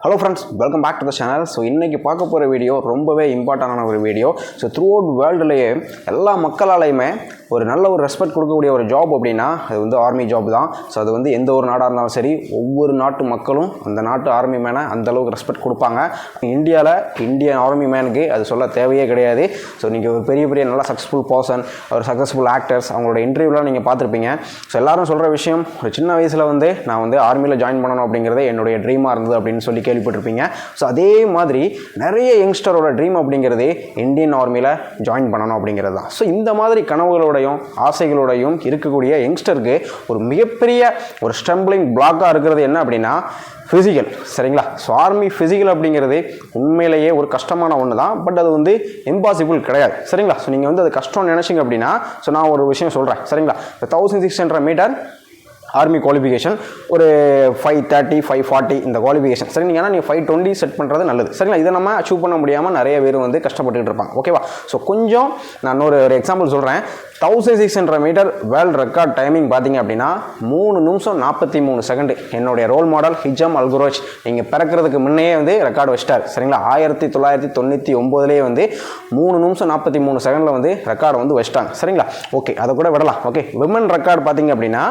Hello friends, welcome back to the channel. So இன்னைக்கு பார்க்க போற வீடியோ ரொம்பவே இம்பார்ட்டன்டான ஒரு வீடியோ. So throughout வேர்ல்ட்லயே எல்லா மக்களாலையுமே ஒரு நல்ல ஒரு ரெஸ்பெக்ட் கொடுக்கக்கூடிய ஒரு ஜாப் அப்படின்னா அது வந்து ஆர்மி ஜாப் தான். ஸோ அது வந்து எந்த ஒரு நாடாக இருந்தாலும் சரி, ஒவ்வொரு நாட்டு மக்களும் அந்த நாட்டு ஆர்மி மேனை அந்த அளவுக்கு ரெஸ்பெக்ட் கொடுப்பாங்க. இந்தியாவில் இந்தியன் ஆர்மி மேனுக்கு அது சொல்ல தேவையே கிடையாது. ஸோ நீங்கள் ஒரு பெரிய பெரிய நல்ல சக்ஸஸ்ஃபுல் பர்சன், ஒரு சக்ஸஸ்ஃபுல் ஆக்டர்ஸ், அவங்களோட இன்டர்வியூலாம் நீங்கள் பார்த்துருப்பீங்க. ஸோ எல்லாரும் சொல்கிற விஷயம், ஒரு சின்ன வயசில் வந்து நான் வந்து ஆர்மியில் ஜாயின் பண்ணணும் அப்படிங்கிறதே என்னுடைய ட்ரீமாக இருந்தது அப்படின்னு சொல்லி கேள்விப்பட்டிருப்பீங்க. ஸோ அதே மாதிரி நிறைய யங்ஸ்டரோட ட்ரீம் அப்படிங்கிறது இந்தியன் ஆர்மியில் ஜாயின் பண்ணணும் அப்படிங்கிறது தான். ஸோ இந்த மாதிரி கனவுகளோடையும் ஆசைகளோடையும் இருக்கக்கூடிய யங்ஸ்டருக்கு ஒரு மிகப்பெரிய ஒரு ஸ்டம்பிளிங் பிளாக்காக இருக்கிறது என்ன அப்படின்னா ஃபிசிக்கல். சரிங்களா? ஸோ ஆர்மி ஃபிசிக்கல் அப்படிங்கிறது உண்மையிலேயே ஒரு கஷ்டமான ஒன்று தான். பட் அது வந்து இம்பாசிபிள் கிடையாது. சரிங்களா? ஸோ நீங்கள் வந்து அது கஷ்டம்னு நினச்சிங்க அப்படின்னா, ஸோ நான் ஒரு விஷயம் சொல்கிறேன். சரிங்களா? 1600 மீட்டர் ஆர்மி குவாலிஃபிகேஷன் ஒரு 530 540 இந்த குவாலிஃபிகேஷன். சரி, நீங்கள் 520 செட் பண்ணுறது நல்லது. சரிங்களா? இதை நம்ம அச்சீவ் பண்ண முடியாமல் நிறைய பேர் வந்து கஷ்டப்பட்டுக்கிட்டு இருப்பாங்க. ஓகேவா? ஸோ கொஞ்சம் நான் ஒரு எக்ஸாம்பிள் சொல்கிறேன். 1600 மீட்டர் வேர்ல்டு ரெக்கார்ட் டைமிங் பார்த்தீங்க அப்படின்னா 3 நிமிஷம் 43 செகண்டு. என்னுடைய ரோல் மாடல் ஹிஜாம் அல்குரோச் நீங்கள் பிறக்கிறதுக்கு முன்னே வந்து ரெக்கார்டு வச்சிட்டார். சரிங்களா? 1999 வந்து 3 நிமிஷம் 43 செகண்டில் வந்து ரெக்கார்டு வந்து வச்சிட்டாங்க. சரிங்களா? ஓகே, அதை கூட விடலாம். ஓகே, விமன் ரெக்கார்டு பார்த்தீங்க அப்படின்னா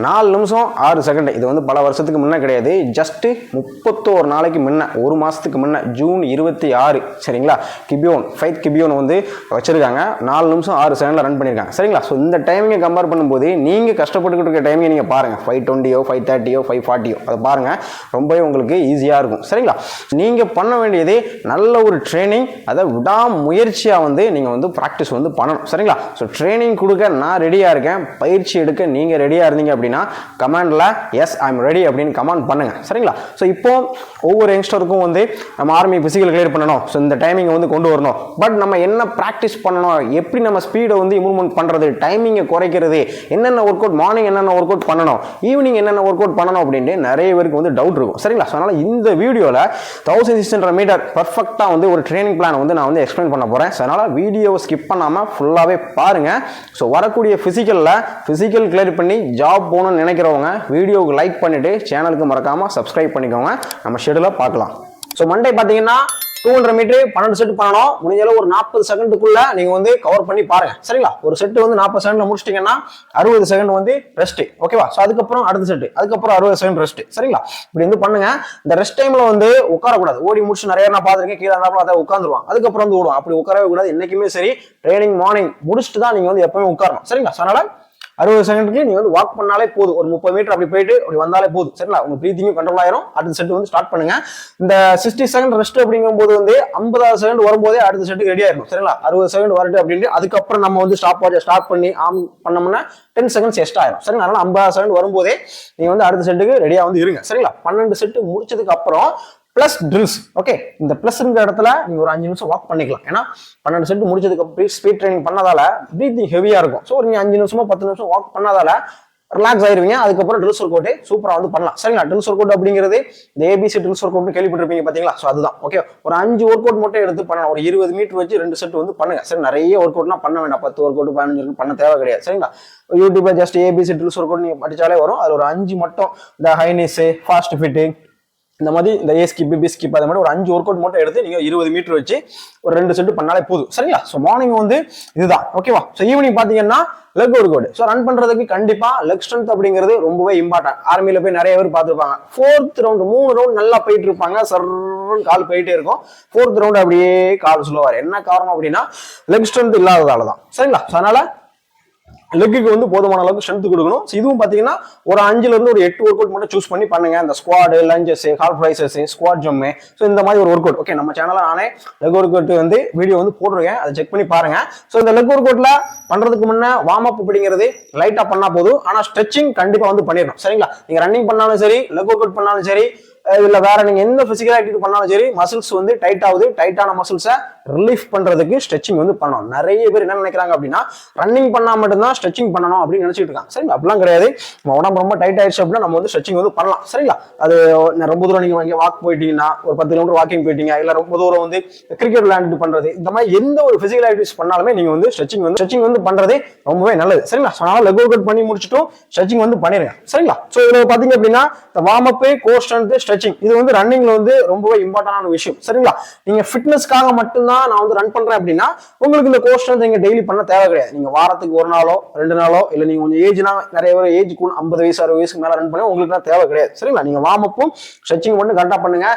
4 நிமிஷம் 6 செகண்ட். இது வந்து பல வருஷத்துக்கு முன்னே கிடையாது, ஜஸ்ட்டு 31 நாளைக்கு முன்ன, ஒரு மாதத்துக்கு முன்ன, ஜூன் 26. சரிங்களா? ஃபைத் கிபியோன் வந்து வச்சிருக்காங்க. 4 நிமிஷம் 6 செகண்டில் ரன் பண்ணியிருக்காங்க. சரிங்களா? ஸோ இந்த டைமிங்கை கம்பேர் பண்ணும்போது நீங்கள் கஷ்டப்பட்டுக்கிட்டு இருக்க டைமிங்கை நீங்கள் பாருங்கள். 520 530 540 அதை பாருங்கள், ரொம்பவே உங்களுக்கு ஈஸியாக இருக்கும். சரிங்களா? நீங்கள் பண்ண வேண்டியது நல்ல ஒரு ட்ரைனிங், அதை விடாமுயற்சியாக வந்து நீங்கள் வந்து ப்ராக்டிஸ் வந்து பண்ணணும். சரிங்களா? ஸோ ட்ரைனிங் கொடுக்க நான் ரெடியாக இருக்கேன், பயிற்சி எடுக்க நீங்கள் ரெடியாக இருந்தீங்க அப்படின்னா கமெண்டில் எஸ் ஐ எம் ரெடி அப்படின்னு கமெண்ட் பண்ணுங்க. சரிங்களா? ஸோ இப்போ ஒவ்வொரு யங்ஸ்டருக்கும் வந்து நம்ம ஆர்மி பிசிக்கல் கிளியர் பண்ணணும், ஸோ இந்த டைமிங்கை வந்து கொண்டு வரணும். பட் நம்ம என்ன ப்ராக்டிஸ் பண்ணணும், எப்படி நம்ம ஸ்பீடை வந்து இம்ப்ரூவ்மெண்ட் பண்ணுறது, டைமிங்கை குறைக்கிறது, என்னென்ன ஒர்க் அவுட், மார்னிங் என்னென்ன ஒர்க் அவுட் பண்ணணும், ஈவினிங் என்னென்ன ஒர்க் அவுட் பண்ணணும் அப்படின்ட்டு நிறைய பேருக்கு வந்து டவுட் இருக்கும். சரிங்களா? ஸோ அதனால் இந்த வீடியோவில் 1600 மீட்டர் பர்ஃபெக்டாக வந்து ஒரு ட்ரைனிங் பிளான் வந்து நான் வந்து எக்ஸ்பிளைன் பண்ண போகிறேன். ஸோ அதனால் வீடியோவை ஸ்கிப் பண்ணாமல் ஃபுல்லாகவே பாருங்கள். ஸோ வரக்கூடிய ஃபிசிக்கல் கிளியர் பண்ணி ஜாப் போகணும்னு நினைக்கிறவங்க வீடியோவுக்கு லைக் பண்ணிவிட்டு சேனலுக்கு மறக்காமல் சப்ஸ்கிரைப் பண்ணிக்கோங்க. நம்ம ஷெடியூலை பார்க்கலாம். ஸோ மண்டே பார்த்தீங்கன்னா 200 மீட்டர் 12 செட் பண்ணணும். முடிஞ்சாலும் ஒரு 40 செகண்டுக்குள்ள நீங்க வந்து கவர் பண்ணி பாருங்க. சரிங்களா? ஒரு செட் வந்து 40 செகண்ட்ல முடிச்சிட்டீங்கன்னா 60 செகண்ட் வந்து ரெஸ்ட். ஓகேவா? ஸோ அதுக்கப்புறம் அடுத்த செட், அதுக்கப்புறம் 60 செகண்ட் ரெஸ்ட். சரிங்களா? இப்படி வந்து பண்ணுங்க. இந்த ரெஸ்ட் டைம்ல வந்து உட்காரக்கூடாது. ஓடி முடிச்சு நிறைய நான் பார்த்துருக்கேன், கீழே இருந்தாலும் அதை உட்காந்துருவாங்க, அதுக்கப்புறம் வந்து ஓடுவாங்க. அப்படி உட்காரவே கூடாது. என்னைக்குமே சரி, ட்ரைனிங் மார்னிங் முடிச்சுட்டு தான் நீங்க வந்து எப்பவுமே உட்காரணும். சரிங்களா? அதனால 60 செகண்டுக்கு நீங்க வந்து வாக் பண்ணாலே போதும். ஒரு 30 மீட்டர் அப்படி போயிட்டு அப்படி வந்தாலே போதும். சரிங்களா? உங்க பிரீத்திங்கும் கண்ட்ரோல் ஆயிரும். அடுத்த செட் வந்து ஸ்டார்ட் பண்ணுங்க. இந்த 60 செகண்ட் ரெஸ்ட் அப்படிங்கும்போது வந்து 50 செகண்ட் வரும்போதே அடுத்த செட்டுக்கு ரெடி ஆயிடும். சரிங்களா? 60 செகண்ட் வரட்டு அப்படின்ட்டு அதுக்கப்புறம் நம்ம வந்து ஸ்டாப் பண்ணி ஆம் பண்ணோம்னா 10 செகண்ட்ஸ் எக்ஸ்ட்ரா ஆயிரும். சரிங்களா? அதனால 50 செகண்ட் வரும்போதே நீங்க வந்து அடுத்த செட்டுக்கு ரெடியா வந்து இருங்க. சரிங்களா? 12 செட்டு முடிச்சதுக்கு அப்புறம் பிளஸ் ட்ரில்ஸ். ஓகே, இந்த பிளஸ் இருக்கிற இடத்துல நீங்க ஒரு 5 நிமிஷம் வாக் பண்ணிக்கலாம். ஏன்னா 12 செட் முடிச்சதுக்கு அப்புறம் ஸ்பீட் ட்ரைனிங் பண்ணதால பிரீத்திங் ஹெவியா இருக்கும். ஸோ நீங்க 5 நிமிஷமோ 10 நிமிஷம் வாக் பண்ணதால ரிலாக்ஸ் ஆயிருவீங்க. அதுக்கப்புறம் ட்ரில்ஸ் ஒர்க் அவுட் சூப்பரா வந்து பண்ணலாம். சரிங்களா? ட்ரில்ஸ் ஒர்க் அவுட் அப்படிங்கிறது இந்த ஏபிசி ட்ரில்ஸ் ஒர்க் அவுட் கேள்விப்பட்டிருப்பீங்க பாத்தீங்களா? ஸோ அதுதான். ஓகே, ஒரு 5 ஒர்க் அவுட் மட்டும் எடுத்து பண்ணலாம். ஒரு 20 மீட்டர் வச்சு 2 செட் வந்து பண்ணுங்க. சரி, நிறைய ஒர்க் அவுட்லாம் பண்ண வேண்டாம். 10 ஒர்க் அவுட் 15 பண்ண தேவை கிடையாது. சரிங்களா? யூடியூப்ல just ABC drills work out நீங்க படிச்சாலே வரும். அது ஒரு 5 மட்டும், இந்த ஹைனிஸ், ஃபாஸ்ட் ஃபிட், இந்த மாதிரி இந்த ஏ ஸ்கிப் பி ஸ்கிப் அது மாதிரி ஒரு 5 ஒர்க் அவுட் மட்டும் எடுத்து நீங்க 20 மீட்டர் வச்சு ஒரு 2 செட் பண்ணாலே போதும். சரிங்களா? ஸோ மார்னிங் வந்து இதுதான். ஓகேவா? ஸோ ஈவினிங் பாத்தீங்கன்னா leg work out. So run பண்றதுக்கு கண்டிப்பா லெக் ஸ்ட்ரென்த் அப்படிங்கிறது ரொம்பவே இம்பார்ட்டன்ட். ஆர்மியில போய் நிறைய பேர் பார்த்துருப்பாங்க, 4th ரவுண்ட் 3 ரவுண்ட் நல்லா போயிட்டு இருப்பாங்க, சர்ன்னு கால் போயிட்டே இருக்கும். 4th ரவுண்ட் அப்படியே கால் ஸ்லோவாரு. என்ன காரணம் அப்படின்னா லெக் ஸ்ட்ரென்த் இல்லாததால தான். சரிங்களா? ஸோ அதனால லெக்குக்கு வந்து போதுமான அளவுக்கு ஸ்ட்ரென்த் கொடுக்கணும். இதுவும் பாத்தீங்கன்னா ஒரு 5ல இருந்து ஒரு 8 ஒர்க் அவுட் மட்டும் சூஸ் பண்ணி பண்ணுங்க. இந்த squat, lunges, calf raises, squat ஜம்மே, ஸோ இந்த மாதிரி ஒரு ஒர்க் அவுட். ஓகே, நம்ம சேனல்ல நானே லெக் ஒர்க் அவுட் வந்து வீடியோ வந்து போட்டிருக்கேன், அதை செக் பண்ணி பாருங்க. ஸோ இந்த லெக் ஒர்க் அவுட்ல பண்றதுக்கு முன்ன வார்ம் அப் அப்படிங்கிறது லைட்டா பண்ணா போதும். ஆனா ஸ்ட்ரெச்சிங் கண்டிப்பா வந்து பண்ணிடணும். சரிங்களா? நீங்க ரன்னிங் பண்ணாலும் சரி, லெக் ஒர்க் அவுட் பண்ணாலும் சரி, இல்ல வேற நீங்க எந்த பிசிக்கல் ஆக்டிவிட்டி பண்ணாலும் சரி, மசில்ஸ் வந்து டைட் ஆகுது, டைட்டான மசில்ஸை ரிலீஃப் பண்றதுக்கு ஸ்ட்ரெச்சிங் வந்து பண்ணணும். நிறைய பேர் என்ன நினைக்கிறாங்க அப்படின்னா ரன்னிங் பண்ணா மட்டும்தான் ஸ்ட்ரெச்சிங் பண்ணணும் அப்படின்னு நினைச்சிட்டு இருக்காங்க. சரிங்களா? அப்படிலாம் கிடையாது. நம்ம உடம்பு ரொம்ப டைட் ஆயிடுச்சு அப்படின்னா நம்ம வந்து ஸ்ட்ரெச்சிங் வந்து பண்ணலாம். சரிங்களா? அது ரொம்ப தூரம் நீங்க வாக் போயிட்டீங்கன்னா, ஒரு 10 கிலோமீட்டர் வாக்கிங் போயிட்டீங்க, இல்ல ரொம்ப தூரம் வந்து கிரிக்கெட் விளையாண்டு பண்றது, இந்த மாதிரி எந்த ஒரு பிசிக்கல் ஆக்டிவிட்டிஸ் பண்ணாலுமே நீங்க வந்து ஸ்ட்ரெச்சிங் வந்து பண்றது ரொம்பவே நல்லது. சரிங்களா? அதனால லெக் ஒர்க் அவுட் பண்ணி முடிச்சுட்டும் ஸ்ட்ரெச்சிங் வந்து பண்ணிருங்க. சரிங்களா? ஸோ இதுல பாத்தீங்க அப்படின்னா warm up, core strength, stretching stretching. இது வந்து ரன்னிங்ல வந்து ரொம்பவே இம்பார்ட்டன்டான விஷயம். சரிங்களா? நீங்க ஃபிட்னஸ்க்காக மட்டும்தான் நான் வந்து ரன் பண்றேன் அப்படின்னா உங்களுக்கு இந்த கோர்ஸ் வந்து நீங்க டெய்லி பண்ண தேவை கிடையாது. நீங்க வாரத்துக்கு ஒரு நாளோ 2 நாளோ இல்ல நீங்க கொஞ்சம் ஏஜ்னா நிறைய பேர் ஏஜ்க்கு 50 வயசு 60 வயசுக்கு மேல ரன் பண்ண உங்களுக்கு தேவை கிடையாது. சரிங்களா? நீங்க வார்ம் அப்பும் ஸ்ட்ரெச்சிங் மட்டும் கரெக்டா பண்ணுங்க.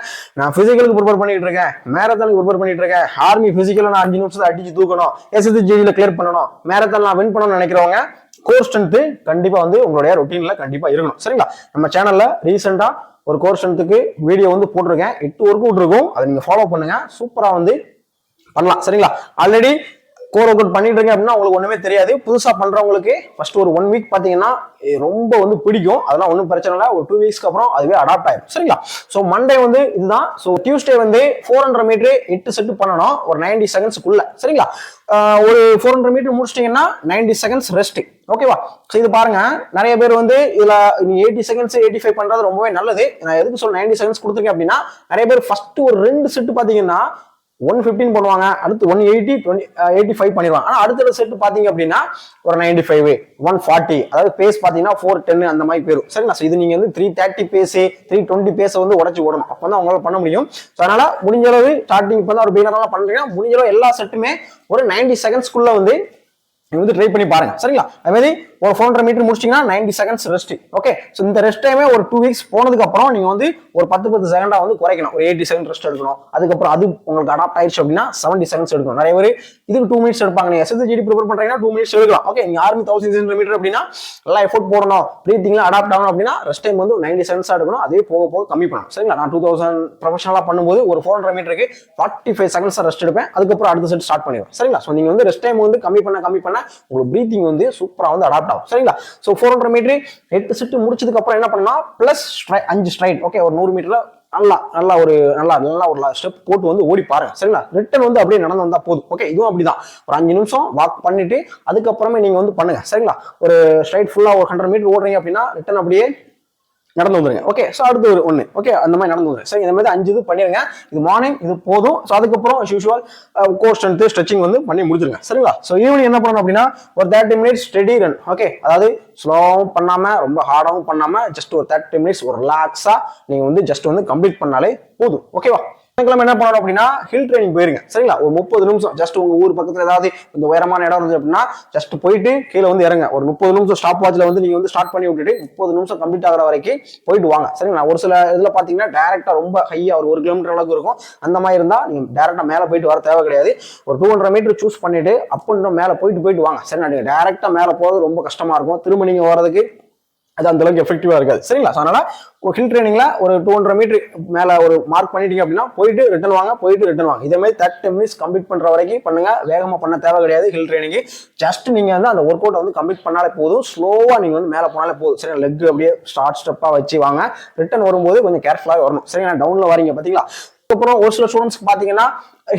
நான் பிசிக்கலுக்கு ப்ரிப்பேர் பண்ணிட்டு இருக்கேன், மேரத்தானுக்கு ப்ரிப்பேர் பண்ணிட்டு இருக்கேன், ஆர்மி பிசிக்கல நான் 5 நிமிஷத்துல அடிச்சு தூக்கணும், SSGல கிளியர் பண்ணணும், மேரத்தான் நான் வின் பண்ணணும்னு நினைக்கிறவங்க கோர் ஸ்ட்ரென்த் கண்டிப்பா வந்து உங்களுடைய ரொட்டீன்ல கண்டிப்பா இருக்கணும். சரிங்களா? நம்ம சேனல்ல ரீசெண்டா ஒரு கோர் ஸ்ட்ரென்த்துக்கு வீடியோ வந்து போட்டிருக்கேன், 8 ஒர்க் அவுட் இருக்கும், அதை நீங்க ஃபாலோ பண்ணுங்க, சூப்பரா வந்து பண்ணலாம். சரிங்களா? ஆல்ரெடி கோர் ஒர்க் அவுட் பண்ணிட்டு இருக்கேன் அப்படின்னா உங்களுக்கு ஒண்ணுமே தெரியாது. புதுசா பண்றவங்களுக்கு ஃபர்ஸ்ட் ஒரு 1 வீக் பாத்தீங்கன்னா ரொம்ப வந்து பிடிக்கும், அதெல்லாம் ஒன்றும் பிரச்சனை இல்லை. ஒரு 2 வீக்ஸ்க்கு அப்புறம் அதுவே அடாப்ட் ஆயிடும். சரிங்களா? ஸோ மண்டே வந்து இதுதான். ஸோ டியூஸ்டே வந்து 400 மீட்டர் 8 செட் பண்ணணும் ஒரு 90 செகண்ட்ஸ்க்குள்ள. சரிங்களா? ஒரு 400 மீட்டர் முடிச்சிட்டீங்கன்னா 90 செகண்ட்ஸ் ரெஸ்ட். ஓகேவா? ஸோ இது பாருங்க, நிறைய பேர் வந்து இதுல நீங்க 80 செகண்ட்ஸ் 85 பண்றது ரொம்பவே நல்லது. நான் எதுக்கு சொல்ல 90 செகண்ட்ஸ் கொடுத்துருக்கேன் அப்படின்னா நிறைய பேர் ஃபர்ஸ்ட் ஒரு 2 செட் பாத்தீங்கன்னா 115 பண்ணுவாங்க, அடுத்து 180 85 பண்ணிடுவாங்க. ஆனா அடுத்த செட் பாத்தீங்க அப்படின்னா ஒரு 95 140, அதாவது பேஸ் பாத்தீங்கன்னா 410 அந்த மாதிரி போயிடும். சரிங்களா? இது நீங்க வந்து 330 பேஸ் 320 பேஸை வந்து உடச்சு ஓடணும், அப்பதான் உங்களால பண்ண முடியும். அதனால முடிஞ்ச அளவு ஸ்டார்டிங் இப்போ ஒரு பிகினரா பண்றீங்கன்னா முடிஞ்ச அளவு எல்லா செட்டுமே ஒரு 90 செகண்ட்ஸ்க்குள்ள வந்து நீங்க வந்து ட்ரை பண்ணி பாருங்க. சரிங்களா? அதே மாதிரி ஒரு 400 மீட்டர் முடிச்சிங்கன்னா 90 செகண்ட்ஸ் ரெஸ்ட். ஓகே, ஸோ இந்த ரெஸ்ட் டைமே ஒரு 2 வீக்ஸ் போனதுக்கு அப்புறம் நீங்க வந்து ஒரு 10 செகண்டா வந்து குறைக்கணும். ஒரு 80 செகண்ட் ரெஸ்ட் எடுக்கணும். அதுக்கப்புறம் அது உங்களுக்கு அடாப்ட் ஆயிடுச்சு அப்படின்னா 70 செகண்ட்ஸ் எடுக்கணும். நிறைய பேர் இதுக்கு 2 மினிட்ஸ் எடுப்பாங்க. நீங்க SSGD ப்ரிப்பேர் பண்றீங்கன்னா 2 மினிட்ஸ் எடுக்கலாம். ஓகே, நீங்க ஆர்மி 1600 மீட்டர் அப்படின்னா நல்லா எஃபோர்ட் போடணும், பிரீத்திங்ல அடாப்ட் ஆகணும் அப்படின்னா ரெஸ்ட் டைம் வந்து 90 செகண்ட்ஸ் எடுக்கணும். அதே போக போக கம்மி பண்ணணும். சரிங்களா? நான் 2000 ப்ரொஃபஷனலா பண்ணும்போது ஒரு 400 மீட்டருக்கு 45 செகண்ட்ஸ் ரெஸ்ட் எடுப்பேன், அதுக்கப்புறம் அடுத்த செட் ஸ்டார்ட் பண்ணிடுவேன். சரிங்களா? ஸோ நீங்க வந்து ரெஸ்ட் டைம் வந்து கம்மி பண்ண உங்களுக்கு பிரீத்திங் வந்து சூப்பரா வந்து அடாப்ட் ஆகும். சரிங்களா? ஸோ 400 மீட்டர் 8 செட் முடிச்சதுக்கு அப்புறம் என்ன பண்ணா பிளஸ் 5 ஸ்ட்ரைட். ஓகே, ஒரு 100 மீட்டர்ல நல்லா ஒரு ஸ்டெப் போட்டு வந்து ஓடி பாருங்க. சரிங்களா? ரிட்டன் வந்து அப்படியே நடந்து வந்தா போதும். ஓகே, இதுவும் அப்படிதான். ஒரு 5 நிமிஷம் வாக் பண்ணிட்டு அதுக்கப்புறமே நீங்க வந்து பண்ணுங்க. சரிங்களா? ஒரு ஸ்ட்ரைட் ஃபுல்லா ஒரு 100 மீட்டர் ஓடுறீங்க அப்படின்னா ரிட்டன் அப்படியே நடந்து வந்துருங்க. ஓகே, ஸோ அடுத்து ஒரு 1. ஓகே, அந்த மாதிரி நடந்து வந்துருங்க. சரி, இந்த மாதிரி 5 இது பண்ணிருங்க. இது மார்னிங் இது போதும். ஸோ அதுக்கப்புறம் யூஸ்வல் கோர் ஸ்ட்ரென்த் ஸ்ட்ரெச்சிங் வந்து பண்ணி முடிச்சிருங்க. சரிங்களா? ஸோ ஈவினிங் என்ன பண்ணணும் அப்படின்னா ஒரு 30 மினிட்ஸ் ஸ்டெடி ரன். ஓகே, அதாவது ஸ்லோவும் பண்ணாம ரொம்ப ஹார்டாகவும் பண்ணாம ஜஸ்ட் ஒரு 30 மினிட்ஸ் ஒரு ரிலாக்ஸா நீங்க வந்து ஜஸ்ட் வந்து கம்ப்ளீட் பண்ணாலே போதும். ஓகேவா? என்ன பண்ணணும் அப்படின்னா ஹில் ட்ரைனிங் போயிருங்க. சரிங்களா? ஒரு 30 நிமிஷம் ஜஸ்ட் உங்க ஊர் பக்கத்துல ஏதாவது இந்த உயரமான இடம் இருந்துச்சு அப்படின்னா ஜஸ்ட் போயிட்டு கீழே வந்து இறங்க. ஒரு 30 நிமிஷம் ஸ்டாப் வாட்ச்ல வந்து நீங்க வந்து ஸ்டார்ட் பண்ணி விட்டுட்டு 30 நிமிஷம் கம்ப்ளீட் ஆகிற வரைக்கும் போயிட்டு வாங்க. சரிங்களா? ஒரு சில இதுல பாத்தீங்கன்னா டைரக்டா ரொம்ப ஹையா ஒரு 1 கிலோமீட்டர் அளவுக்கு இருக்கும். அந்த மாதிரி இருந்தா நீங்க டைரக்டா மேல போயிட்டு வர தேவை கிடையாது. ஒரு 200 மீட்டர் சூஸ் பண்ணிட்டு அப் அண்ட் மேல போயிட்டு வாங்க. சரி, நீங்க டைரக்டா மேல போறது ரொம்ப கஷ்டமா இருக்கும். திரும்ப நீங்க வர்றதுக்கு அது அந்த அளவுக்கு எஃபெக்டிவா இருக்காது. சரிங்களா? அதனால ஹில் ட்ரைனிங்ல ஒரு 200 மீட்டர் மேல ஒரு மார்க் பண்ணிட்டீங்க அப்படின்னா போயிட்டு ரிட்டர்ன் வாங்க. இதே மாதிரி 30 மினிட்ஸ் கம்ப்ளீட் பண்ற வரைக்கும் பண்ணுங்க. வேகமா பண்ண தேவை கிடையாது. ஹில் ட்ரைனிங் ஜஸ்ட் நீங்க வந்து அந்த ஒர்க் அவுட் வந்து கம்ப்ளீட் பண்ணாலே போதும். ஸ்லோவா நீங்க வந்து மேல போனாலே போதும். சரி, லெக் அப்படியே ஸ்டெப்பா வச்சு வாங்க. ரிட்டர்ன் வரும்போது கொஞ்சம் கேர்ஃபுல்லா வரணும். சரிங்களா? டவுன்ல வரீங்க பாத்தீங்களா? அப்புறம் ஒரு சில ஸ்டூடெண்ட்ஸ் பாத்தீங்கன்னா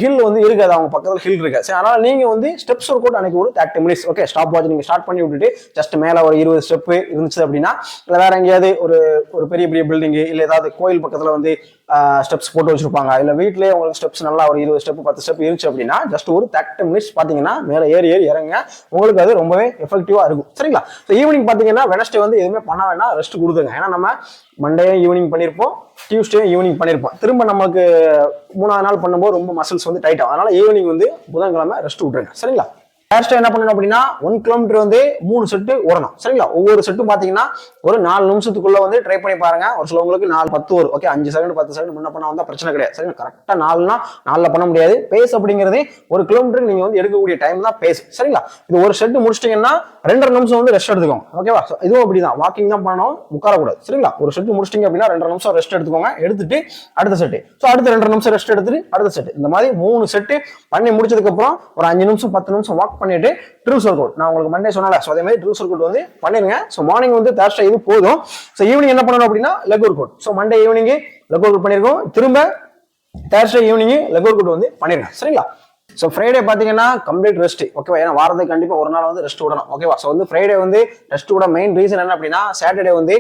ஹில் வந்து இருக்காது, அவங்க பக்கத்துல ஹில் இருக்கு. சரி, அதனால நீங்க வந்து ஸ்டெப்ஸ் ஒர்க் அவுட் அன்னைக்கு ஒரு 30 மினிட்ஸ். ஓகே, ஸ்டாப் வாட்ச் நீங்க ஸ்டார்ட் பண்ணி விட்டுட்டு ஜஸ்ட் மேல ஒரு 20 ஸ்டெப் இருந்துச்சு அப்படின்னா இல்ல வேற எங்கேயாவது ஒரு பெரிய பில்டிங் இல்ல ஏதாவது கோயில் பக்கத்துல வந்து ஸ்டெப்ஸ் போட்டு வச்சிருப்பாங்க, இல்ல வீட்லயே உங்களுக்கு ஸ்டெப்ஸ் நல்லா ஒரு 20 ஸ்டெப் 10 ஸ்டெப் இருந்துச்சு அப்படின்னா ஜஸ்ட் ஒரு 30 மினிட்ஸ் பாத்தீங்கன்னா மேல ஏறி இறங்க. உங்களுக்கு அது ரொம்பவே எஃபெக்டிவா இருக்கும். சரிங்களா? ஈவினிங் பாத்தீங்கன்னா வெனஸ்டே வந்து எதுவுமே பண்ண வேணாம், ரெஸ்ட் கொடுத்துங்க. ஏன்னா நம்ம மண்டே ஈவினிங் பண்ணிருப்போம், டியூஸ்டே ஈவினிங் பண்ணிருப்போம். திரும்ப நமக்கு 3ஆவது நாள் பண்ணும்போது ரொம்ப மசில்ஸ் வந்து டைட் ஆகும். அதனால ஈவினிங் வந்து புதன்கிழமை ரெஸ்ட் விட்டுருங்க. சரிங்களா? ஃபர்ஸ்ட் என்ன பண்ணணும் அப்படின்னா 1 கிலோமீட்டர் வந்து 3 செட்டு ஓடணும். சரிங்களா? ஒவ்வொரு செட்டும் பாத்தீங்கன்னா ஒரு 4 நிமிஷத்துக்குள்ள வந்து ட்ரை பண்ணி பாருங்க. ஒரு சிலவங்களுக்கு 4-10 வரும். ஓகே, 5 செகண்ட் 10 செகண்ட் முன்ன பண்ண வந்தா பிரச்சனை கிடையாது. சரிங்களா? கரெக்டா 4ல பண்ண முடியாது. பேஸ் அப்படிங்கிறது 1 கிலோமீட்டர் நீங்க வந்து எடுக்கக்கூடிய டைம் தான் பேஸ். சரிங்களா? இது ஒரு செட் முடிச்சிட்டீங்கன்னா 2.5 நிமிஷம் வந்து ரெஸ்ட் எடுத்துக்கோங்க. ஓகேவா? இதுவும் அப்படிதான், வாக்கிங் தான் பண்ணணும், உட்காரக்கூடாது. சரிங்களா? ஒரு செட் முடிச்சிட்டீங்க அப்படின்னா 2.5 நிமிஷம் ரெஸ்ட் எடுத்துக்கோங்க. எடுத்துட்டு அடுத்த செட், அடுத்த 2.5 நிமிஷம் ரெஸ்ட் எடுத்துட்டு அடுத்த செட், இந்த மாதிரி 3 செட் பண்ணி முடிச்சதுக்கு அப்புறம் ஒரு 5 நிமிஷம் 10 நிமிஷம் வாக் பண்ணிட்டு ட்ரில்ஸ் ஒர்க் அவுட் நான் உங்களுக்கு மண்டே சொன்னல, சோ அதே மாதிரி ட்ரில்ஸ் ஒர்க் அவுட் வந்து பண்ணிருங்க. சோ மார்னிங் வந்து தேர்ஸ்டே இது போதும். சோ ஈவினிங் என்ன பண்ணணும் அப்படின்னா leg work out. So Monday evening leg work out பண்ணிருக்கோம், திரும்ப Thursday evening leg workout வந்து பண்ணிருங்க. சரிங்களா? ஸோ ஃப்ரைடே பார்த்தீங்கன்னா கம்ப்ளீட் ரெஸ்ட். ஓகேவா? ஏன்னா வாரத்துக்கு கண்டிப்பாக ஒரு நாள் வந்து ரெஸ்ட் விடணும். ஓகேவா? ஸோ வந்து ஃப்ரைடே வந்து ரெஸ்ட் விட மெயின் ரீசன் என்ன அப்படின்னா சாட்டர்டே வந்து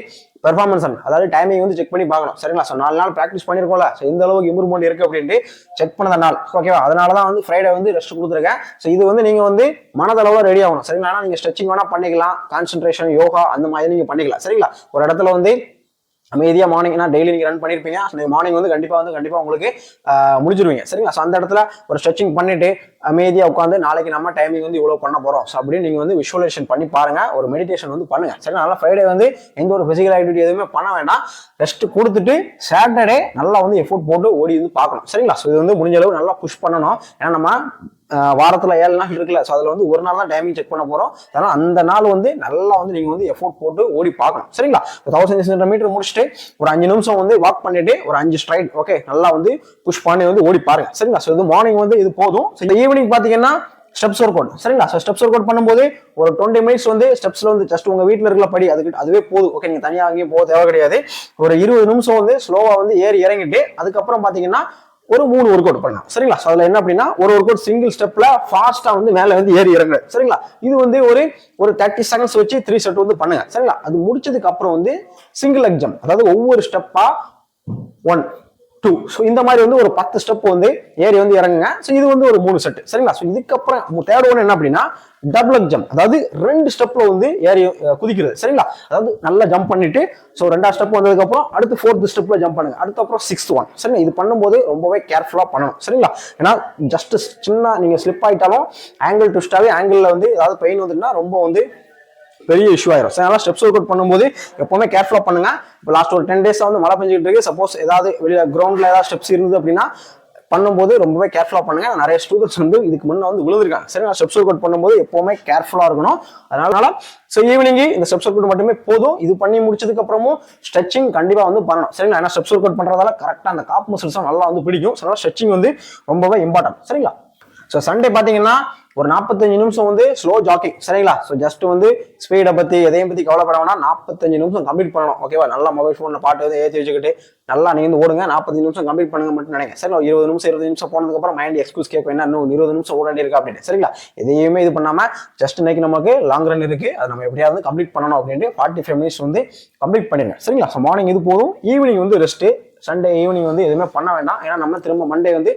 பெர்ஃபார்மன்ஸ் அதாவது டைமிங் வந்து செக் பண்ணி பார்க்கணும். சரிங்களா? ஸோ 4 நாள் ப்ராக்டிஸ் பண்ணிருக்கோம்ல, ஸோ இந்த அளவுக்கு இம்ப்ரூவ்மெண்ட் இருக்கு அப்படின்ட்டு செக் பண்ணத நாள். ஓகேவா? அதனால தான் வந்து ஃப்ரைடே வந்து ரெஸ்ட் கொடுத்துருக்கேன். ஸோ இது வந்து நீங்க வந்து மனதளவில் ரெடி ஆகணும். சரிங்களா? நீங்க ஸ்ட்ரெச்சிங் வேணா பண்ணிக்கலாம், கான்சென்ட்ரேஷன் யோகா அந்த மாதிரி நீங்க பண்ணிக்கலாம். சரிங்களா? ஒரு இடத்துல வந்து அமைதியாக மார்னிங் டெய்லி நீங்கள் ரன் பண்ணியிருப்பீங்க. மார்னிங் வந்து கண்டிப்பாக உங்களுக்கு முடிச்சிருவீங்க. சரிங்களா? ஸோ அந்த இடத்துல ஒரு ஸ்ட்ரெச்சிங் பண்ணிட்டு அமைதியாக உட்காந்து நாளைக்கு நம்ம டைமிங் வந்து இவ்வளோ பண்ண போகிறோம். ஸோ அப்படின்னு நீங்கள் வந்து விஷுவலைசேஷன் பண்ணி பாருங்கள். ஒரு மெடிடேஷன் வந்து பண்ணுங்கள். சரி, நல்லா ஃப்ரைடே வந்து எந்த ஒரு ஃபிசிக்கல் ஆக்டிவிட்டி எதுவுமே பண்ண வேண்டாம். ரெஸ்ட் கொடுத்துட்டு சாட்டர்டே நல்லா வந்து எஃபோர்ட் போட்டு ஓடி வந்து பார்க்கணும். சரிங்களா? ஸோ இது வந்து முடிஞ்ச அளவு நல்லா புஷ் பண்ணணும். ஏன்னா நம்ம வாரத்தில் 7 நாள் இருக்குல்ல, ஸோ அதில் வந்து ஒரு நாள் தான் டைமிங் செக் பண்ண போகிறோம். அதனால் அந்த நாள் வந்து நல்லா வந்து நீங்கள் வந்து எஃபோர்ட் போட்டு ஓடி பார்க்கணும். சரிங்களா? 1600 மீட்டர் முடிச்சுட்டு ஒரு 5 நிமிஷம் வந்து வாக் பண்ணிட்டு ஒரு 5 ஸ்ட்ரைட் ஓகே நல்லா வந்து புஷ் பண்ணி வந்து ஓடி பாருங்க. சரிங்களா? ஸோ இது மார்னிங் வந்து இது போதும். ஈவினிங் பார்த்தீங்கன்னா ஸ்டெப்ஸ் ஒர்க் அவுட். சரிங்களா? ஸோ ஸ்டெப்ஸ் ஒர்க் அவுட் பண்ணும்போது ஒரு 20 மினிட்ஸ் வந்து ஸ்டெப்ஸ்ல வந்து ஜஸ்ட் உங்க வீட்டில் இருக்கிற படி அதுவே போதும். ஓகே, நீங்க தனியாக அங்கேயும் போக தேவை கிடையாது. ஒரு 20 நிமிஷம் வந்து ஸ்லோவா வந்து ஏறி இறங்கிட்டு அதுக்கப்புறம் பார்த்தீங்கன்னா ஒரு 3 ஒர்க் அவுட் பண்ணலாம். சரிங்களா? ஸோ அதில் என்ன அப்படின்னா ஒரு ஒர்க் அவுட் சிங்கிள் ஸ்டெப்ல ஃபாஸ்டா வந்து மேலே வந்து ஏறி இறங்குது. சரிங்களா? இது வந்து ஒரு 30 செகண்ட்ஸ் வச்சு 3 செட் வந்து பண்ணுங்க. சரிங்களா? அது முடிச்சதுக்கு அப்புறம் வந்து சிங்கிள் லெக் ஜம்ப், அதாவது ஒவ்வொரு ஸ்டெப்பா 1 2 ஸோ இந்த மாதிரி வந்து ஒரு 10 ஸ்டெப் வந்து ஏறி வந்து இறங்குங்க. ஸோ இது வந்து ஒரு 3 செட். சரிங்களா? ஸோ இதுக்கப்புறம் தேர்ட் ஒன் என்ன அப்படின்னா டபுள் லெக் ஜம்ப், அதாவது 2 ஸ்டெப்ல வந்து ஏறி குதிக்கிறது. சரிங்களா? அதாவது நல்லா ஜம்ப் பண்ணிட்டு ஸோ 2வது ஸ்டெப் வந்ததுக்கு அப்புறம் அடுத்து 4th ஸ்டெப்ல ஜம்ப் பண்ணுங்க. அதுக்கப்புறம் 6th ஒன். சரிங்களா? இது பண்ணும்போது ரொம்பவே கேர்ஃபுல்லா பண்ணணும். சரிங்களா? ஏன்னா ஜஸ்ட் சின்ன நீங்க ஸ்லிப் ஆயிட்டாலும் ஆங்கிள் ட்விஸ்டாவே ஆங்கிள் வந்து ஏதாவது பெயின் வந்துட்டுனா ரொம்ப வந்து பெரிய இஷ்யூ ஆயிரும். அதனால ஸ்டெப்ஸ் ஒர்க் அவுட் பண்ணும்போது எப்பவுமே கேர்ஃபுல்லா பண்ணுங்க. இப்போ லாஸ்ட் ஒரு 10 டேஸா வந்து மழை பெஞ்சிட்டு இருக்கு. சப்போஸ் ஏதாவது வெளியில கிரவுண்ட்ல ஏதாவது ஸ்டெப்ஸ் இருந்தது அப்படின்னா பண்ணும்போது ரொம்பவே கேர்ஃபுல்லா பண்ணுங்க. நிறைய ஸ்டூடெண்ட்ஸ் வந்து இதுக்கு முன்ன வந்து விழுந்திருக்காங்க. சரி, நான் ஸ்டெப்ஸ் ஒர்க் அவுட் பண்ணும்போது எப்பவுமே கேர்ஃபுல்லா இருக்கணும். அதனால ஸோ ஈவினிங் இந்த ஸ்டெப்ஸ் ஒர்க் அவுட் மட்டுமே போதும். இது பண்ணி முடிச்சதுக்கு அப்புறமும் ஸ்ட்ரெச்சிங் கண்டிப்பா வந்து பண்ணணும். சரிங்களா? ஏன்னா ஸ்டெப்ஸ் ஒர்க் அவுட் பண்றதால கரெக்டா அந்த காப் மசில்ஸ் நல்லா வந்து பிடிக்கும். அதனால ஸ்ட்ரெச்சிங் வந்து ரொம்பவே இம்பார்ட்டன்ட். சரிங்களா? ஸோ சண்டே பார்த்தீங்கன்னா ஒரு 45 நிமிஷம் வந்து ஸ்லோ ஜாக்கிங். சரிங்களா? ஸோ ஜஸ்ட் வந்து ஸ்பீடை பத்தி எதையும் பத்தி கவலைப்பட வேணா, 45 நிமிஷம் கம்ப்ளீட் பண்ணணும். ஓகேவா? நல்லா மொபைல் ஃபோன்ல பாட்டு வந்து ஏற்றி வச்சுக்கிட்டு நல்லா நீங்க ஓடுங்க. 45 நிமிஷம் கம்ப்ளீட் பண்ணுங்க மட்டும் நினைங்க. சரி, 20 நிமிஷம் 20 நிமிஷம் போனதுக்கு அப்புறம் மைண்ட் எக்ஸ்கியூஸ் கேட்கும், என்ன இன்னும் 20 நிமிஷம் ஓட வேண்டியிருக்கா அப்படின்னு. சரிங்களா? எதையுமே இது பண்ணாம ஜஸ்ட் இன்னைக்கு நமக்கு லாங் ரன் இருக்கு, அது நம்ம எப்படியாவது கம்ப்ளீட் பண்ணணும் அப்படின்ட்டு 45 மினிட்ஸ் வந்து கம்ப்ளீட் பண்ணிடுங்க. சரிங்களா? ஸோ மார்னிங் இது போதும். ஈவினிங் வந்து ரெஸ்ட். சண்டே ஈவினிங் வந்து எதுவுமே பண்ண வேண்டாம். ஏன்னா நம்ம திரும்ப மண்டே வந்து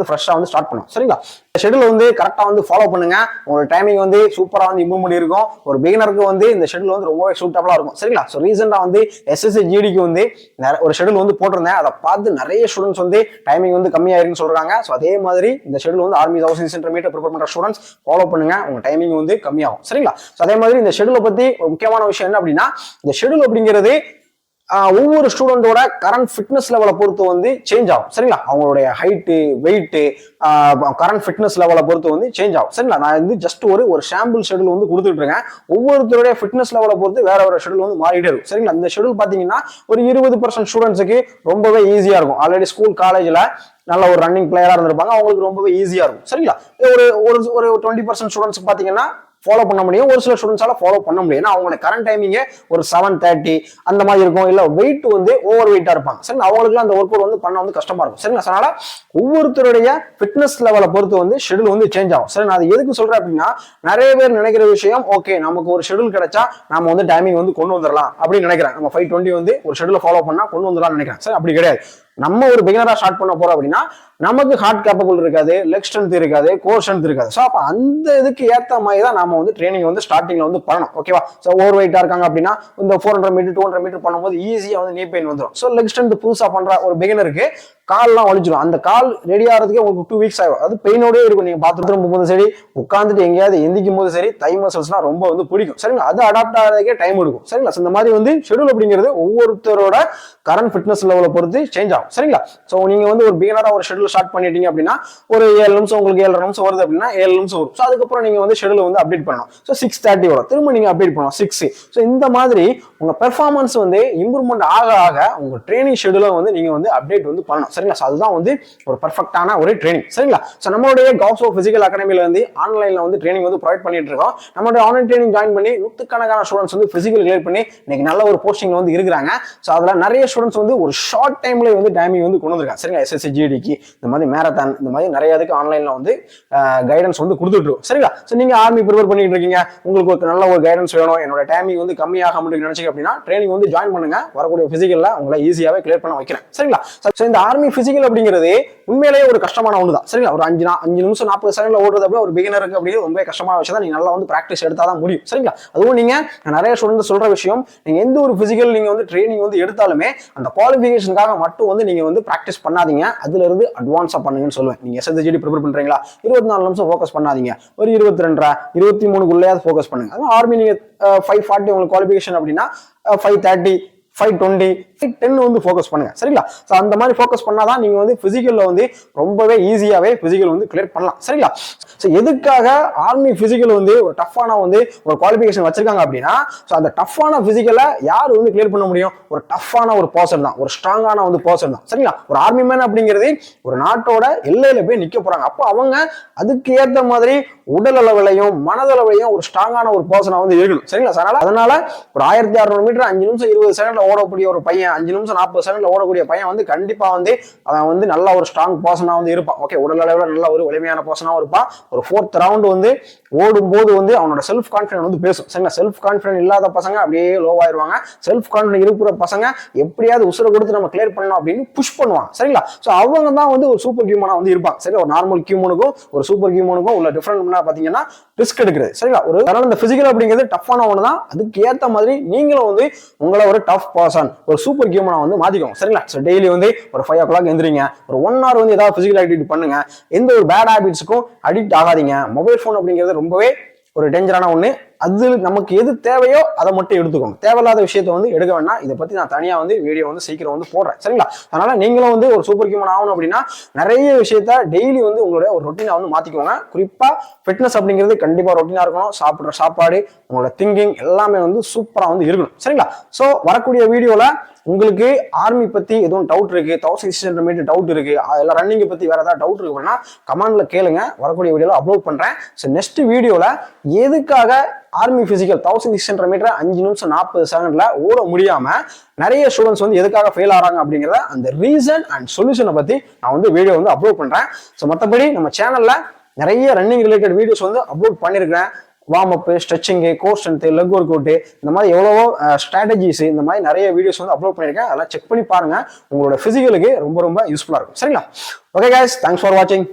ஃப்ரெஷ்ஷாக வந்து ஸ்டார்ட் பண்ணும். சரிங்களா? ஷெடியூல் வந்து கரெக்டாக வந்து ஃபாலோ பண்ணுங்க. உங்களோட டைமிங் வந்து சூப்பராக வந்து இம்ப்ரூவ்மெண்ட் இருக்கும். ஒரு பிகினருக்கு வந்து இந்த ஷெடியூல் வந்து ரொம்பவே சூட்டபிளா இருக்கும். சரிங்களா? ஸோ ரீசெண்டாக வந்து SSC GDக்கு வந்து ஒரு ஷெடியூல் வந்து போட்டிருந்தேன். அதை பார்த்து நிறைய ஸ்டூடெண்ட்ஸ் வந்து டைமிங் வந்து கம்மியாயிருக்குன்னு சொல்றாங்க. ஸோ அதே மாதிரி இந்த ஷெடியூல் வந்து ஆர்மி 1600 மீட்டர் ப்ரிப்பேர் பண்ற ஸ்டூடெண்ட்ஸ் ஃபாலோ பண்ணுங்க. உங்க டைமிங் வந்து கம்மியாகும். சரிங்களா? ஸோ அதே மாதிரி இந்த ஷெடியூலை பத்தி ஒரு முக்கியமான விஷயம் என்ன அப்படின்னா, இந்த ஷெடியூல் அப்படிங்கிறது ஒவ்வொரு ஸ்டூடெண்டோட கரண்ட் ஃபிட்னஸ் லெவலை பொறுத்து வந்து சேஞ்ச் ஆகும். சரிங்களா? அவங்களுடைய ஹைட்டு, வெயிட்டு, கரண்ட் ஃபிட்னஸ் லெவலை பொறுத்து வந்து சேஞ்ச் ஆகும். சரிங்களா? நான் வந்து ஜஸ்ட் ஒரு சாம்பிள் ஷெடியூல் வந்து கொடுத்துட்டு இருக்கேன். ஒவ்வொருத்தருடைய ஃபிட்னஸ் லெவலை பொறுத்து வேற ஒரு ஷெடியூல் வந்து மாறிட்டே இருக்கும். சரிங்களா? இந்த ஷெடியூல் பாத்தீங்கன்னா ஒரு 20% ஸ்டூடெண்ட்ஸுக்கு ரொம்பவே ஈஸியா இருக்கும். ஆல்ரெடி ஸ்கூல் காலேஜ்ல நல்ல ஒரு ரன்னிங் பிளேயரா இருந்திருப்பாங்க, அவங்களுக்கு ரொம்பவே ஈஸியா இருக்கும். சரிங்களா? ஒரு 20% ஸ்டூடெண்ட்ஸ் பாத்தீங்கன்னா ஃபாலோ பண்ண முடியும். ஒரு சில ஸ்டூடெண்ட்ஸால ஃபாலோ பண்ண முடியும். ஏன்னா அவங்களோட கரண்ட் டைமிங்கே ஒரு 7:30 அந்த மாதிரி இருக்கும். இல்ல வெயிட் வந்து ஓவர் வெயிட்டா இருப்பாங்க. சரி, அவங்களுக்கு அந்த ஒர்க் அவுட் வந்து பண்ண வந்து கஷ்டமா இருக்கும். சரிங்களா? அதனால ஒவ்வொருத்தருடைய ஃபிட்னஸ் லெவலை பொறுத்து வந்து ஷெடியூல் வந்து சேஞ்ச் ஆகும். சரி, நான் அது எதுக்கு சொல்றேன் அப்படின்னா, நிறைய பேர் நினைக்கிற விஷயம் ஓகே நமக்கு ஒரு ஷெடியூல் கிடைச்சா நம்ம வந்து டைமிங் வந்து கொண்டு வந்துடலாம் அப்படின்னு நினைக்கிறேன். நம்ம 5:20 வந்து ஒரு ஷெடியூலை ஃபாலோ பண்ணா கொண்டு வந்துடலாம்னு நினைக்கிறேன். சரி, அப்படி கிடையாது. நம்ம ஒரு பிகினரா ஸ்டார்ட் பண்ண போறோம் அப்படின்னா நமக்கு ஹார்ட் கேப்பபிள் இருக்காது, லெக் ஸ்ட்ரென்த் இருக்காது, கோர் ஸ்ட்ரென்த் இருக்காது. ஸோ அப்போ அந்த இதுக்கு ஏற்ற மாதிரி தான் நம்ம வந்து ட்ரைனிங் வந்து ஸ்டார்டிங்ல வந்து பண்ணணும். ஓகேவா? ஸோ ஓவர் வெயிட்டா இருக்காங்க அப்படின்னா இந்த 400 மீட்டர் 200 மீட்டர் பண்ணும்போது ஈஸியா வந்து நீ பெயின் வந்துடும். ஸோ லெக் ஸ்ட்ரென்த் புதுசா பண்ற ஒரு பிகினருக்கு கால்லாம் வலிச்சிடும். அந்த கால் ரெடி ஆகிறதுக்கே உங்களுக்கு 2 வீக்ஸ் ஆகும். அது பெயினோடய இருக்கும். நீங்க பாத்ரூம் போகும்போது சரி, உட்காந்துட்டு எங்கேயாவது எந்திக்கும் போது சரி, தை மசில்ஸ்லாம் ரொம்ப வந்து பிடிக்கும். சரிங்களா? அது அடாப்ட் ஆகிறதுக்கே டைம் எடுக்கும். சரிங்களா? இந்த மாதிரி வந்து ஷெடியூல் அப்படிங்கிறது ஒவ்வொருத்தரோட கரண்ட் ஃபிட்னஸ் லெவலை பொறுத்து சேஞ்ச் ஆகும். சரிங்களா? ஸோ நீங்க வந்து ஒரு பிகினரா ஒரு ஷெடியூல் ஸ்டார்ட் பண்ணிட்டீங்க அப்படின்னா ஒரு 7 நிமிஷம் உங்களுக்கு 7.5 நிமிஷம் வருது அப்படின்னா 7 நிமிஷம் வரும். ஸோ அதுக்கப்புறம் நீங்க வந்து ஷெடியூல் வந்து அப்டேட் பண்ணணும். ஸோ 6:30 வரும், திரும்ப நீங்க அப்டேட் பண்ணணும் 6. ஸோ இந்த மாதிரி உங்க பெர்ஃபார்மன்ஸ் வந்து இம்ப்ரூவ்மெண்ட் ஆக ஆக உங்க ட்ரைனிங் ஷெடியூலை வந்து நீங்க வந்து அப்டேட் வந்து பண்ணணும். சரிங்களா? அதுதான் வந்து ஒரு பெர்ஃபெக்டான ஒரு ட்ரைனிங். சரிங்களா? ஸோ நம்மளுடைய காசோ பிசிக்கல் அகாடமில வந்து ஆன்லைன்ல வந்து ட்ரைனிங் வந்து ப்ரொவைட் பண்ணிட்டு இருக்கோம். நம்மளுடைய ஆன்லைன் ட்ரைனிங் ஜாயின் பண்ணி நூற்றுக்கணக்கான ஸ்டூடெண்ட்ஸ் வந்து பிசிக்கல் கிளியர் பண்ணி இன்னைக்கு நல்ல ஒரு போஸ்டிங்ல வந்து இருக்கிறாங்க. ஸோ அதுல நிறைய ஸ்டூடெண்ட்ஸ் வந்து ஒரு ஷார்ட் டைம்ல வந்து டைமிங் வந்து கொண்டு வந்திருக்காங்க சரிங்களா. எஸ்எஸ்சி ஜிடிக்கு இந்த மாதிரி மேரத்தான் இந்த மாதிரி நிறைய இதுக்கு ஆன்லைன்ல வந்து கைடன்ஸ் வந்து கொடுத்துட்டு சரிங்களா. ஸோ நீங்க ஆர்மி ப்ரிப்பேர் பண்ணிட்டு இருக்கீங்க, உங்களுக்கு ஒரு நல்ல ஒரு கைடன்ஸ் வேணும், என்னோட டைமிங் வந்து கம்மியாக முடியும் நினைச்சீங்க அப்படின்னா ட்ரைனிங் வந்து ஜாயின் பண்ணுங்க. வரக்கூடிய பிசிக்கல்ல உங்களை ஈஸியாவே கிளியர் பண்ண வைக்கிறேன் சரிங்களா. ஸோ இந்த ஆர்மி பிசிக்கல் அப்படிங்கிறது உண்மையிலேயே ஒரு கஷ்டமான ஒன்று தான் சரிங்களா. ஒரு 5 நிமிஷம் 40 செகண்ட்ல ஓடுறது அப்படியே ஒரு பிகினருக்கு அப்படியே ரொம்ப கஷ்டமான விஷயம் தான். நீங்க நல்லா வந்து பிராக்டிஸ் எடுத்தாதான் முடியும் சரிங்களா. அதுவும் நீங்க நிறைய ஸ்டூடெண்ட் சொல்ற விஷயம், நீங்க எந்த ஒரு பிசிக்கல் நீங்க வந்து ட்ரைனிங் வந்து எடுத்தாலுமே அந்த குவாலிஃபிகேஷனுக்காக மட்டும் வந்து நீங்க வந்து பிராக்டிஸ் பண்ணாதீங்க, அதுல இருந்து அட்வான்ஸா பண்ணுங்கன்னு சொல்லுவேன். நீங்க எஸ்எஸ்ஜிடி ப்ரிப்பேர் பண்றீங்களா, 24 நிமிஷம் ஃபோக்கஸ் பண்ணாதீங்க, ஒரு 22 23 ஃபோக்கஸ் பண்ணுங்க. அது ஆர்மி நீங்க 540 உங்களுக்கு குவாலிஃபிகேஷன் அப்படின்னா 530 520 510 வந்து ஃபோக்கஸ் பண்ணுங்க சரிங்களா. ஸோ அந்த மாதிரி ஃபோக்கஸ் பண்ணாதான் நீங்க வந்து பிசிக்கல்ல வந்து ரொம்பவே ஈஸியாவே பிசிக்கல் வந்து கிளியர் பண்ணலாம் சரிங்களா. ஸோ எதுக்காக ஆர்மி பிசிக்கல் வந்து ஒரு டஃப்பான வந்து ஒரு குவாலிஃபிகேஷன் வச்சிருக்காங்க அப்படின்னா, ஸோ அந்த டஃப்பான பிசிக்கலை யார் வந்து கிளியர் பண்ண முடியும், ஒரு டஃப்பான ஒரு பர்சன் தான், ஒரு ஸ்ட்ராங்கான வந்து பர்சன் தான் சரிங்களா. ஒரு ஆர்மி மேன் அப்படிங்கிறது ஒரு நாட்டோட எல்லையில போய் நிக்க போறாங்க. அப்போ அவங்க அதுக்கு ஏற்ற மாதிரி உடல் அளவிலையும் மனதளவிலையும் ஒரு ஸ்ட்ராங்கான ஒரு பர்சனா வந்து இருக்கணும் சரிங்களா. அதனால ஒரு 1600 மீட்டர் 5 நிமிஷம் 20 செகண்ட்ல ஓடக்கூடிய ஒரு பையன், 5 நிமிஷம் 40 செகண்ட்ல ஓடக்கூடிய பையன் வந்து கண்டிப்பா வந்து அவன் வந்து நல்ல ஒரு ஸ்ட்ராங் பர்சனா வந்து இருப்பான். ஓகே, உடல் அளவில் நல்ல ஒரு வலிமையான பர்சனாவும் இருப்பான். ஒரு 4th ரவுண்ட் வந்து ஓடும் போது வந்து அவனோட செல்ஃப் கான்பிடன்ஸ் வந்து பேசும் சரிங்களா. செல்ஃப் கான்பிடன்ஸ் இல்லாத பசங்க அப்படியே லோவாயிருவாங்க. செல்ஃப் கான்பிடன்ஸ் இருக்கிற பசங்க எப்படியாவது உசுரை கொடுத்து நம்ம கிளியர் பண்ணணும் அப்படின்னு புஷ் பண்ணுவாங்க சரிங்களா. ஸோ அவங்க தான் வந்து ஒரு சூப்பர் ஹியூமனா வந்து இருப்பாங்க சரி. ஒரு நார்மல் ஹியூமனுக்கும் ஒரு சூப்பர் ஹியூமனுக்கும் உள்ள டிஃபரெண்ட் பாத்தீங்கன்னா ரிஸ்க் எடுக்கிறது சரிங்களா. ஒரு இந்த பிசிக்கல் அப்படிங்கிறது டஃப்பான ஒன்று தான். அதுக்கு ஏற்ற மாதிரி நீங்களும் வந்து உங்களை ஒரு டஃப் பர்சன், ஒரு சூப்பர் ஹியூமனா வந்து மாத்திக்கோங்க சரிங்களா. ஸோ டெய்லி வந்து ஒரு 5 o'clock எந்திரிங்க, ஒரு 1 hour வந்து ஏதாவது பிசிக்கல் ஆக்டிவிட்டி பண்ணுங்க. எந்த ஒரு பேட் ஹேபிட்ஸுக்கும் அடிக்ட் ஆகாதீங்க. மொபைல் போன் அப்படிங்கிறது ரொம்பவே ஒரு டேஞ்சரான ஒன்று. அது நமக்கு எது தேவையோ அதை மட்டும் எடுத்துக்கோங்க. தேவையில்லாத விஷயத்த வந்து எடுக்க வேண்டாம். இதை பத்தி நான் தனியா வந்து வீடியோ வந்து சீக்கிரம் வந்து போடுறேன் சரிங்களா. அதனால நீங்களும் வந்து ஒரு சூப்பர் ஹியூமன் ஆகணும் அப்படின்னா நிறைய விஷயத்த டெய்லி வந்து உங்களுடைய ஒரு ரொட்டீனா வந்து மாத்திக்கோங்க. குறிப்பா ஃபிட்னஸ் அப்படிங்கிறது கண்டிப்பா ரொட்டீனா இருக்கணும். சாப்பிடுற சாப்பாடு, உங்களோட திங்கிங் எல்லாமே வந்து சூப்பரா வந்து இருக்கணும் சரிங்களா. ஸோ வரக்கூடிய வீடியோல உங்களுக்கு ஆர்மி பத்தி எதுவும் டவுட் இருக்கு, 1600 மீட்டர் டவுட் இருக்கு, எல்லாம் ரன்னிங் பத்தி வேற ஏதாவது டவுட் இருக்கு அப்படின்னா கமெண்ட்ல கேளுங்க. வரக்கூடிய வீடியோல அப்லோட் பண்றேன். ஸோ நெக்ஸ்ட் வீடியோல எதுக்காக ஆர்மி பிசிக்கல் 1600 மீட்டர் 5 நிமிஷம் 40 செகண்ட்ல ஓட முடியாம நிறைய ஸ்டூடெண்ட்ஸ் வந்து எதுக்காக ஃபெயில் ஆறாங்க அப்படிங்கிறத அந்த ரீசன் அண்ட் சொல்யூஷனை பத்தி நான் வந்து வீடியோ வந்து அப்லோட் பண்றேன். ஸோ மற்றபடி நம்ம சேனல்ல நிறைய ரன்னிங் ரிலேட்டட் வீடியோஸ் வந்து அப்லோட் பண்ணிருக்கிறேன். Warm up, stretching, core strength, leg workout, இந்த மாதிரி எவ்வளவோ ஸ்ட்ராட்டஜிஸ், இந்த மாதிரி நிறைய வீடியோஸ் வந்து அப்லோட் பண்ணியிருக்கேன். அதெல்லாம் செக் பண்ணி பாருங்க. உங்களோட பிசிக்கலுக்கு ரொம்ப ரொம்ப யூஸ்ஃபுல்லா இருக்கும் சரிங்களா. ஓகே கைஸ், தேங்க்ஸ் ஃபார் வாட்சிங்.